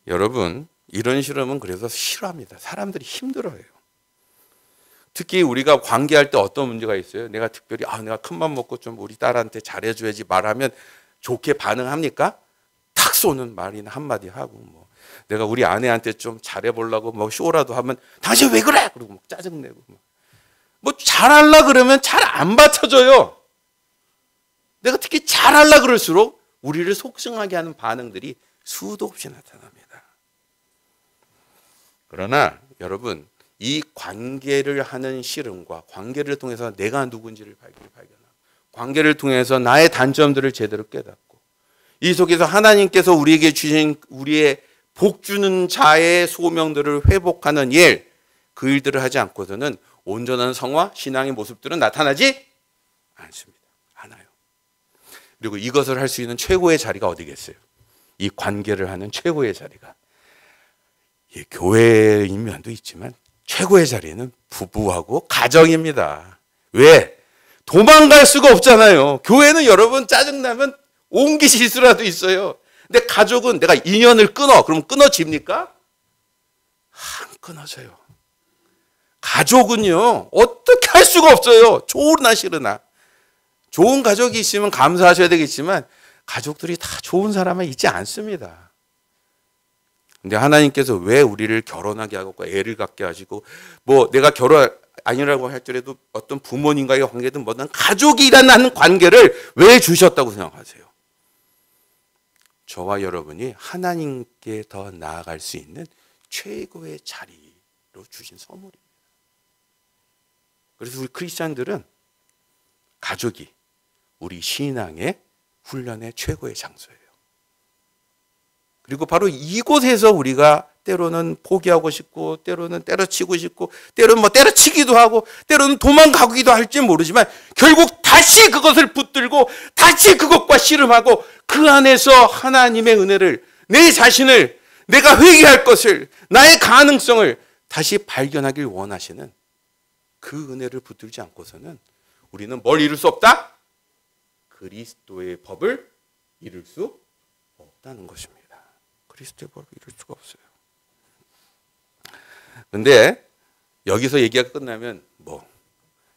[SPEAKER 2] 여러분, 이런 실험은 그래서 싫어합니다. 사람들이 힘들어해요. 특히 우리가 관계할 때 어떤 문제가 있어요? 내가 특별히 내가 큰맘 먹고 좀 우리 딸한테 잘해줘야지 말하면 좋게 반응합니까? 탁 쏘는 말이나 한마디 하고 뭐 내가 우리 아내한테 좀 잘해보려고 뭐 쇼라도 하면 당신 왜 그래? 그리고 막 짜증내고 뭐 잘하려 그러면 잘 안 받쳐줘요. 내가 특히 잘하려 그럴수록 우리를 속상하게 하는 반응들이 수도 없이 나타납니다. 그러나 여러분, 이 관계를 하는 씨름과 관계를 통해서 내가 누군지를 발견하고 관계를 통해서 나의 단점들을 제대로 깨닫고 이 속에서 하나님께서 우리에게 주신 우리의 복 주는 자의 소명들을 회복하는 일, 그 일들을 하지 않고서는 온전한 성화, 신앙의 모습들은 나타나지 않습니다. 않아요. 그리고 이것을 할 수 있는 최고의 자리가 어디겠어요? 이 관계를 하는 최고의 자리가 교회인 면도 있지만 최고의 자리는 부부하고 가정입니다. 왜? 도망갈 수가 없잖아요. 교회는 여러분 짜증나면 옮기실 수라도 있어요. 근데 가족은 내가 인연을 끊어. 그럼 끊어집니까? 안 끊어져요. 가족은요, 어떻게 할 수가 없어요. 좋으나 싫으나. 좋은 가족이 있으면 감사하셔야 되겠지만 가족들이 다 좋은 사람은 있지 않습니다. 근데 하나님께서 왜 우리를 결혼하게 하고 애를 갖게 하시고 뭐 내가 결혼 아니라고 할지라도 어떤 부모님과의 관계든 뭐든 가족이라는 관계를 왜 주셨다고 생각하세요? 저와 여러분이 하나님께 더 나아갈 수 있는 최고의 자리로 주신 선물입니다. 그래서 우리 크리스찬들은 가족이 우리 신앙의 훈련의 최고의 장소예요. 그리고 바로 이곳에서 우리가 때로는 포기하고 싶고 때로는 때려치고 싶고 때로는 뭐 때려치기도 하고 때로는 도망가기도 할지 모르지만 결국 다시 그것을 붙들고 다시 그것과 씨름하고 그 안에서 하나님의 은혜를, 내 자신을, 내가 회개할 것을, 나의 가능성을 다시 발견하길 원하시는 그 은혜를 붙들지 않고서는 우리는 뭘 이룰 수 없다? 그리스도의 법을 이룰 수 없다는 것입니다. 그리스도의 법을 이룰 수가 없어요. 근데 여기서 얘기가 끝나면 뭐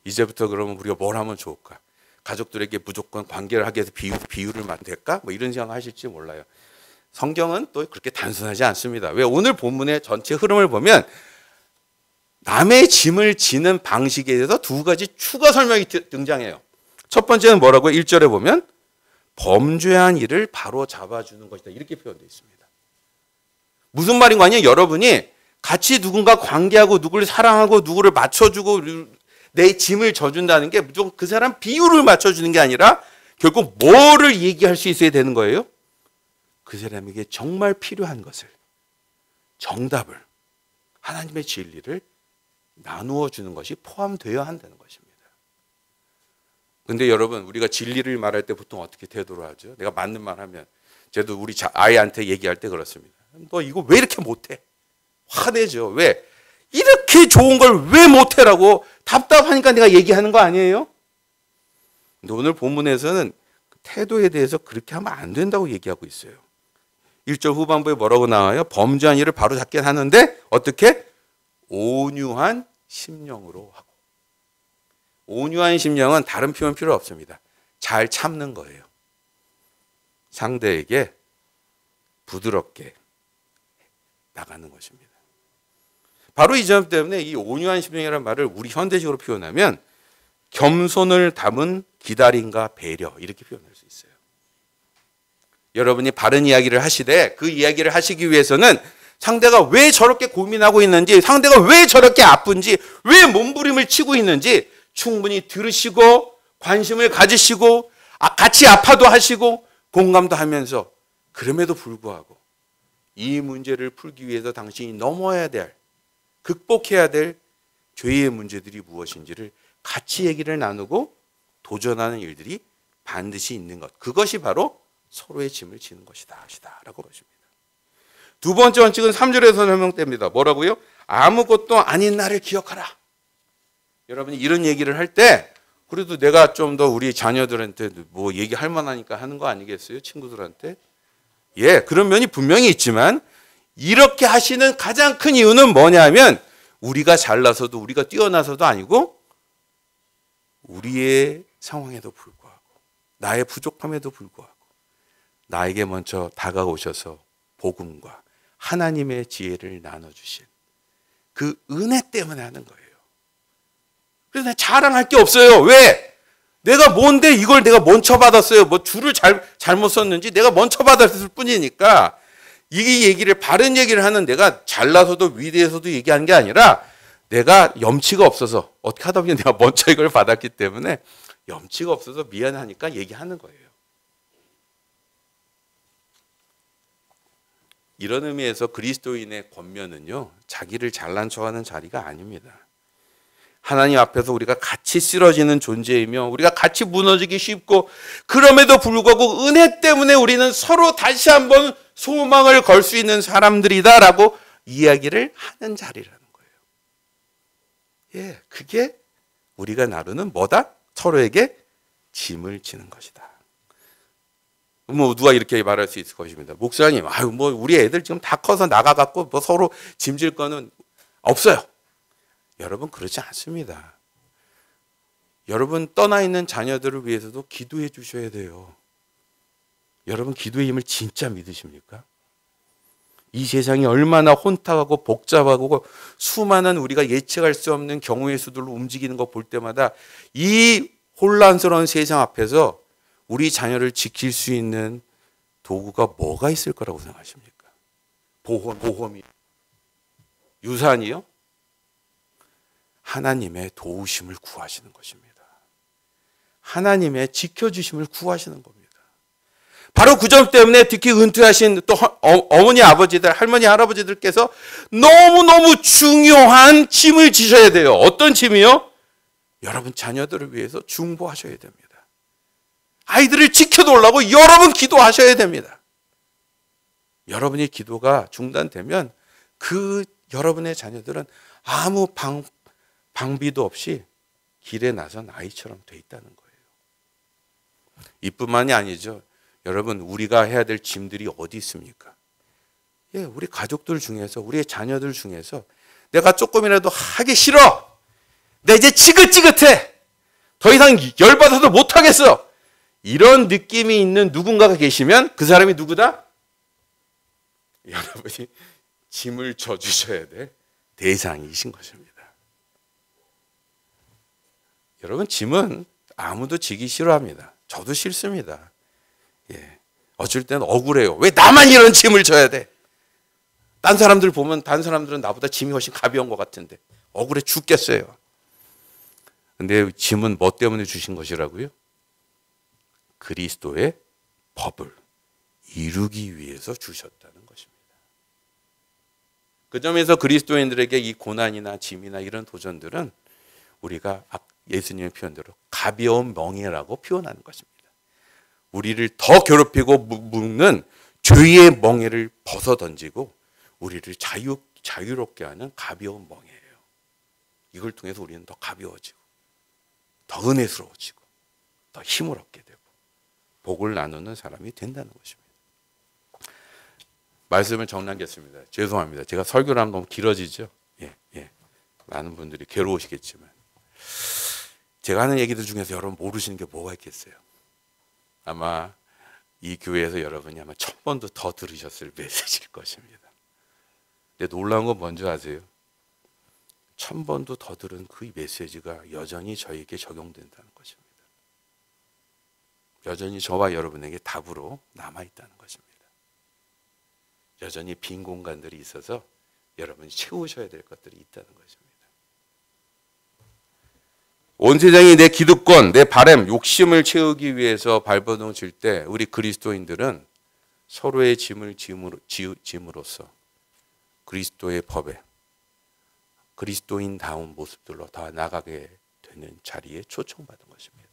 [SPEAKER 2] 이제부터 그러면 우리가 뭘 하면 좋을까? 가족들에게 무조건 관계를 하게 해서 비유를 만들까? 뭐 이런 생각 하실지 몰라요. 성경은 또 그렇게 단순하지 않습니다. 왜? 오늘 본문의 전체 흐름을 보면 남의 짐을 지는 방식에 대해서 두 가지 추가 설명이 등장해요. 첫 번째는 뭐라고요? 1절에 보면 범죄한 일을 바로 잡아주는 것이다. 이렇게 표현되어 있습니다. 무슨 말인 거 아니에요? 여러분이 같이 누군가 관계하고 누구를 사랑하고 누구를 맞춰주고 내 짐을 져준다는 게 무조건 그 사람 비율을 맞춰주는 게 아니라 결국 뭐를 얘기할 수 있어야 되는 거예요? 그 사람에게 정말 필요한 것을, 정답을, 하나님의 진리를 나누어 주는 것이 포함되어야 한다는 것입니다. 근데 여러분, 우리가 진리를 말할 때 보통 어떻게 태도로 하죠? 내가 맞는 말 하면, 저도 우리 아이한테 얘기할 때 그렇습니다. 너 이거 왜 이렇게 못해? 화내죠. 왜? 이렇게 좋은 걸 왜 못해라고 답답하니까 내가 얘기하는 거 아니에요? 근데 오늘 본문에서는 태도에 대해서 그렇게 하면 안 된다고 얘기하고 있어요. 1절 후반부에 뭐라고 나와요? 범죄한 일을 바로 잡긴 하는데 어떻게? 온유한 심령으로 하고. 온유한 심령은 다른 표현 필요 없습니다. 잘 참는 거예요. 상대에게 부드럽게 나가는 것입니다. 바로 이 점 때문에 이 온유한 심령이라는 말을 우리 현대식으로 표현하면 겸손을 담은 기다림과 배려, 이렇게 표현할 수 있어요. 여러분이 바른 이야기를 하시되 그 이야기를 하시기 위해서는 상대가 왜 저렇게 고민하고 있는지, 상대가 왜 저렇게 아픈지, 왜 몸부림을 치고 있는지 충분히 들으시고 관심을 가지시고 같이 아파도 하시고 공감도 하면서, 그럼에도 불구하고 이 문제를 풀기 위해서 당신이 넘어야 될, 극복해야 될 죄의 문제들이 무엇인지를 같이 얘기를 나누고 도전하는 일들이 반드시 있는 것. 그것이 바로 서로의 짐을 지는 것이다. 라고 것입니다. 두 번째 원칙은 3절에서 설명됩니다. 뭐라고요? 아무것도 아닌 나를 기억하라. 여러분이 이런 얘기를 할 때 그래도 내가 좀 더 우리 자녀들한테 뭐 얘기할 만하니까 하는 거 아니겠어요? 친구들한테. 예, 그런 면이 분명히 있지만 이렇게 하시는 가장 큰 이유는 뭐냐면 우리가 잘나서도 우리가 뛰어나서도 아니고 우리의 상황에도 불구하고 나의 부족함에도 불구하고 나에게 먼저 다가오셔서 복음과 하나님의 지혜를 나눠주신 그 은혜 때문에 하는 거예요. 그래서 내가 자랑할 게 없어요. 왜? 내가 뭔데 이걸 내가 먼저 받았어요. 뭐 줄을 잘못 썼는지 내가 먼저 받았을 뿐이니까, 이 얘기를, 바른 얘기를 하는 내가 잘나서도 위대해서도 얘기하는 게 아니라 내가 염치가 없어서 어떻게 하다 보니 내가 먼저 이걸 받았기 때문에 염치가 없어서 미안하니까 얘기하는 거예요. 이런 의미에서 그리스도인의 권면은요, 자기를 잘난 척하는 자리가 아닙니다. 하나님 앞에서 우리가 같이 쓰러지는 존재이며 우리가 같이 무너지기 쉽고, 그럼에도 불구하고 은혜 때문에 우리는 서로 다시 한번 소망을 걸 수 있는 사람들이다라고 이야기를 하는 자리라는 거예요. 예, 그게 우리가 나누는 뭐다? 서로에게 짐을 지는 것이다. 뭐 누가 이렇게 말할 수 있을 것입니다. 목사님, 뭐 우리 애들 지금 다 커서 나가갖고 뭐 서로 짐질 거는 없어요. 여러분, 그렇지 않습니다. 여러분 떠나 있는 자녀들을 위해서도 기도해 주셔야 돼요. 여러분, 기도의 힘을 진짜 믿으십니까? 이 세상이 얼마나 혼탁하고 복잡하고 수많은 우리가 예측할 수 없는 경우의 수들로 움직이는 거 볼 때마다 이 혼란스러운 세상 앞에서 우리 자녀를 지킬 수 있는 도구가 뭐가 있을 거라고 생각하십니까? 보험이, 유산이요? 하나님의 도우심을 구하시는 것입니다. 하나님의 지켜주심을 구하시는 겁니다. 바로 그 점 때문에 특히 은퇴하신 또 어머니, 아버지들, 할머니, 할아버지들께서 너무너무 중요한 짐을 지셔야 돼요. 어떤 짐이요? 여러분 자녀들을 위해서 중보하셔야 됩니다. 아이들을 지켜달라고 여러분 기도하셔야 됩니다. 여러분의 기도가 중단되면 그 여러분의 자녀들은 아무 방비도 없이 길에 나선 아이처럼 돼 있다는 거예요. 이뿐만이 아니죠. 여러분, 우리가 해야 될 짐들이 어디 있습니까? 예, 우리 가족들 중에서, 우리의 자녀들 중에서 내가 조금이라도 하기 싫어. 나 이제 지긋지긋해. 더 이상 열받아서 못하겠어. 이런 느낌이 있는 누군가가 계시면 그 사람이 누구다? 여러분이 짐을 져주셔야 될 대상이신 것입니다. 여러분, 짐은 아무도 지기 싫어합니다. 저도 싫습니다. 예, 어쩔 때는 억울해요. 왜 나만 이런 짐을 져야 돼? 딴 사람들 보면 딴 사람들은 나보다 짐이 훨씬 가벼운 것 같은데 억울해 죽겠어요. 근데 짐은 뭐 때문에 주신 것이라고요? 그리스도의 법을 이루기 위해서 주셨다는 것입니다. 그 점에서 그리스도인들에게 이 고난이나 짐이나 이런 도전들은 우리가 예수님의 표현대로 가벼운 멍에라고 표현하는 것입니다. 우리를 더 괴롭히고 묶는 죄의 멍에를 벗어 던지고 우리를 자유롭게 하는 가벼운 멍에예요. 이걸 통해서 우리는 더 가벼워지고 더 은혜스러워지고 더 힘을 얻게 되고 복을 나누는 사람이 된다는 것입니다. 말씀을 정리하겠습니다. 죄송합니다. 제가 설교를 하면 너무 길어지죠. 많은 분들이 괴로우시겠지만 제가 하는 얘기들 중에서 여러분 모르시는 게 뭐가 있겠어요? 아마 이 교회에서 여러분이 아마 1000번도 더 들으셨을 메시지일 것입니다. 근데 놀라운 건 뭔지 아세요? 1000번도 더 들은 그 메시지가 여전히 저에게 적용된다는 것입니다. 여전히 저와 여러분에게 답으로 남아있다는 것입니다. 여전히 빈 공간들이 있어서 여러분이 채우셔야 될 것들이 있다는 것입니다. 온 세상이 내 기득권, 내 바램, 욕심을 채우기 위해서 발버둥 칠 때 우리 그리스도인들은 서로의 짐을 짐으로써 그리스도의 법에 그리스도인다운 모습들로 더 나가게 되는 자리에 초청받은 것입니다.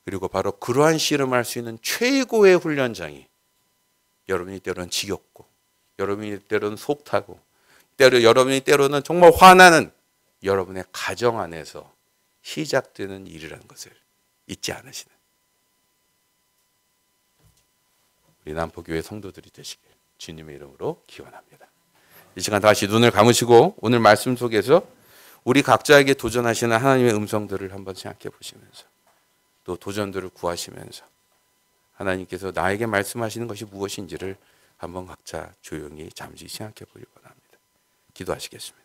[SPEAKER 2] 그리고 바로 그러한 씨름할 수 있는 최고의 훈련장이 여러분이 때로는 지겹고 여러분이 때로는 속타고 여러분이 때로는 정말 화나는 여러분의 가정 안에서 시작되는 일이라는 것을 잊지 않으시는 우리 남포교회 성도들이 되시길 주님의 이름으로 기원합니다. 이 시간 다시 눈을 감으시고 오늘 말씀 속에서 우리 각자에게 도전하시는 하나님의 음성들을 한번 생각해 보시면서 또 도전들을 구하시면서 하나님께서 나에게 말씀하시는 것이 무엇인지를 한번 각자 조용히 잠시 생각해 보길 원합니다. 기도하시겠습니다.